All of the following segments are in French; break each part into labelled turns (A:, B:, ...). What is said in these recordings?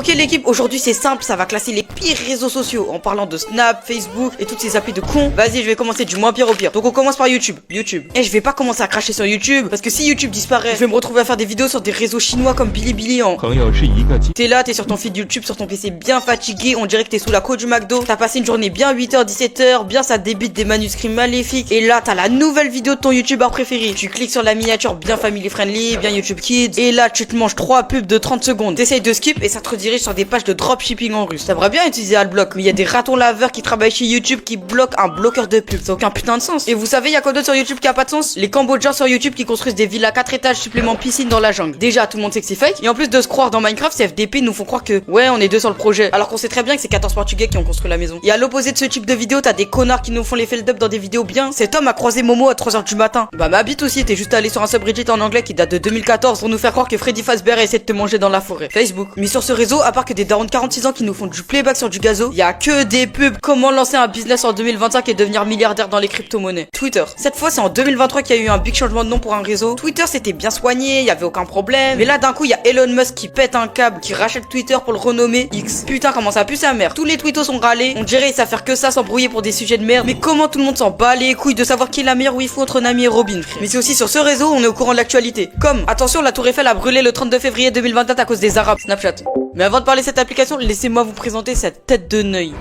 A: Ok l'équipe, aujourd'hui c'est simple, ça va classer les pires réseaux sociaux en parlant de Snap, Facebook et toutes ces applis de cons. Vas-y, je vais commencer du moins pire au pire. Donc on commence par YouTube. Et je vais pas commencer à cracher sur YouTube parce que si YouTube disparaît, je vais me retrouver à faire des vidéos sur des réseaux chinois comme Bilibili en... T'es là, t'es sur ton feed YouTube, sur ton PC bien fatigué, on dirait que t'es sous la côte du McDo. T'as passé une journée bien 8h, 17h, bien ça débite des manuscrits maléfiques. Et là, t'as la nouvelle vidéo de ton YouTubeur préféré. Tu cliques sur la miniature bien family friendly, bien YouTube Kids. Et là, tu te manges 3 pubs de 30 secondes. T'essayes de skip et ça te redirige sur des pages de dropshipping en russe. Ça devrait bien utiliser Adblock, mais il y a des ratons laveurs qui travaillent chez YouTube qui bloquent un bloqueur de pubs. Ça n'a aucun putain de sens. Et vous savez, il y a quoi d'autre sur YouTube qui a pas de sens? Les Cambodgiens sur YouTube qui construisent des villas 4 étages supplément piscine dans la jungle. Déjà, tout le monde sait que c'est fake. Et en plus de se croire dans Minecraft, ces FDP nous font croire que ouais, on est deux sur le projet. Alors qu'on sait très bien que c'est 14 Portugais qui ont construit la maison. Et à l'opposé de ce type de vidéo, t'as des connards qui nous font les fail-up dans des vidéos bien. Cet homme a croisé Momo à 3h du matin. Bah ma bite aussi, t'es juste allé sur un subreddit en anglais qui date de 2014 pour nous faire croire que Freddy Fazbear essaie de te manger dans la forêt. Facebook. Mais sur ce réseau, à part que des darons de 46 ans qui nous font du playback sur du gazo, y a que des pubs. Comment lancer un business en 2025 et devenir milliardaire dans les crypto-monnaies. Twitter. Cette fois, c'est en 2023 qu'il y a eu un big changement de nom pour un réseau. Twitter, c'était bien soigné, y avait aucun problème. Mais là, d'un coup, y a Elon Musk qui pète un câble, qui rachète Twitter pour le renommer X. Putain, comment ça pue sa mère. Tous les tweetos sont râlés. On dirait ils savent faire que ça, s'embrouiller pour des sujets de merde. Mais comment tout le monde s'en bat les couilles de savoir qui est la meilleure waifu entre Nami et Robin. Mais c'est aussi sur ce réseau, on est au courant de l'actualité. Comme, attention, la Tour Eiffel a brûlé le 32 février 2024 à cause des Arabes. Snapchat. Mais avant de parler de cette application, laissez-moi vous présenter cette tête de neuil.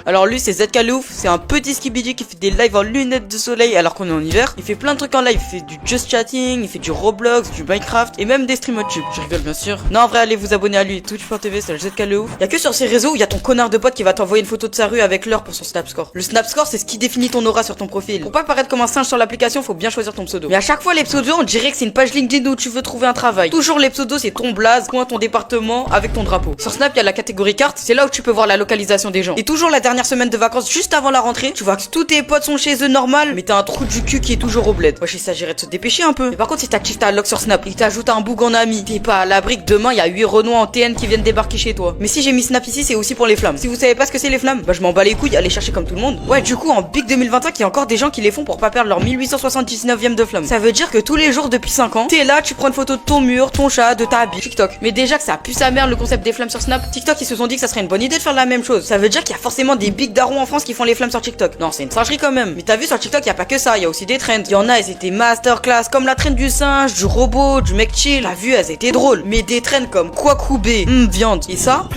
A: Alors lui c'est ZKLouf, c'est un petit skibidi qui fait des lives en lunettes de soleil alors qu'on est en hiver. Il fait plein de trucs en live, il fait du just chatting, il fait du Roblox, du Minecraft et même des streams YouTube. Je rigole bien sûr. Non en vrai allez vous abonner à lui, twitch.tv c'est le ZKLouf. Y'a que sur ces réseaux où y a ton connard de pote qui va t'envoyer une photo de sa rue avec l'heure pour son Snapscore. Le Snapscore c'est ce qui définit ton aura sur ton profil. Pour pas paraître comme un singe sur l'application, faut bien choisir ton pseudo. Mais à chaque fois les pseudos on dirait que c'est une page LinkedIn où tu veux trouver un travail. Toujours les pseudos c'est ton blaze, point ton département avec ton drapeau. Sur Snap y a la catégorie carte, c'est là où tu peux voir la localisation des gens. Et toujours la dernière semaine de vacances juste avant la rentrée, tu vois que tous tes potes sont chez eux normal, mais t'as un trou du cul qui est toujours au bled. Wesh, il s'agirait de se dépêcher un peu. Mais par contre, si t'actives ta lock sur Snap, il t'ajoute un bug en ami, t'es pas à l'abri que demain, il y a 8 Renois en TN qui viennent débarquer chez toi. Mais si j'ai mis Snap ici, c'est aussi pour les flammes. Si vous savez pas ce que c'est les flammes, bah je m'en bats les couilles, allez chercher comme tout le monde. Ouais, du coup, en Big 2025, il y a encore des gens qui les font pour pas perdre leur 1879ème de flamme. Ça veut dire que tous les jours depuis 5 ans, t'es là, tu prends une photo de ton mur, ton chat, de ta habite. TikTok. Mais déjà que ça pue sa mère le concept des flammes sur Snap, TikTok ils se sont dit que ça serait une bonne idée de faire la même chose. Ça veut dire qu'il y a forcément des big darons en France qui font les flammes sur TikTok. Non, c'est une singerie quand même. Mais t'as vu sur TikTok, y a pas que ça, y a aussi des trends. Y en a, elles étaient masterclass, comme la trend du singe, du robot, du mec chill. T'as vu, elles étaient drôles. Mais des trends comme Kwakubé, viande. Et ça,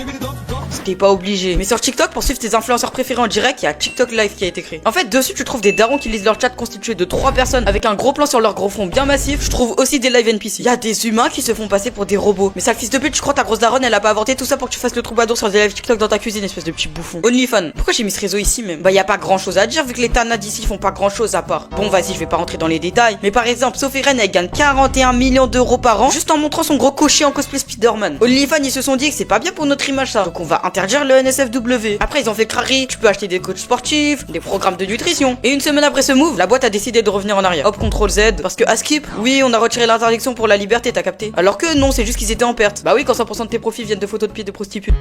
A: c'était pas obligé. Mais sur TikTok, pour suivre tes influenceurs préférés en direct, y a TikTok Live qui a été créé. En fait, dessus, tu trouves des darons qui lisent leur chat constitué de 3 personnes avec un gros plan sur leur gros front bien massif. Je trouve aussi des live NPC. Y a des humains qui se font passer pour des robots. Mais ça, le fils de pute, tu crois ta grosse daronne, elle a pas avorté tout ça pour que tu fasses le troubadour sur des live TikTok dans ta cuisine, espèce de petit bouffon. OnlyFans. Pourquoi j'ai mis ce réseau ici même? Bah, y a pas grand chose à dire vu que les tanas d'ici font pas grand chose à part. Bon, vas-y, je vais pas rentrer dans les détails. Mais par exemple, Sophie Ren, elle gagne 41 millions d'euros par an juste en montrant son gros cocher en cosplay Spider-Man. OnlyFans, ils se sont dit que c'est pas bien pour notre image ça. Donc on va interdire le NSFW. Après, ils ont fait crari, tu peux acheter des coachs sportifs, des programmes de nutrition. Et une semaine après ce move, la boîte a décidé de revenir en arrière. Hop, CTRL Z. Parce que à Skip, oui, on a retiré l'interdiction pour la liberté, t'as capté. Alors que non, c'est juste qu'ils étaient en perte. Bah oui, quand 100% de tes profits viennent de photos de pieds de prostituées.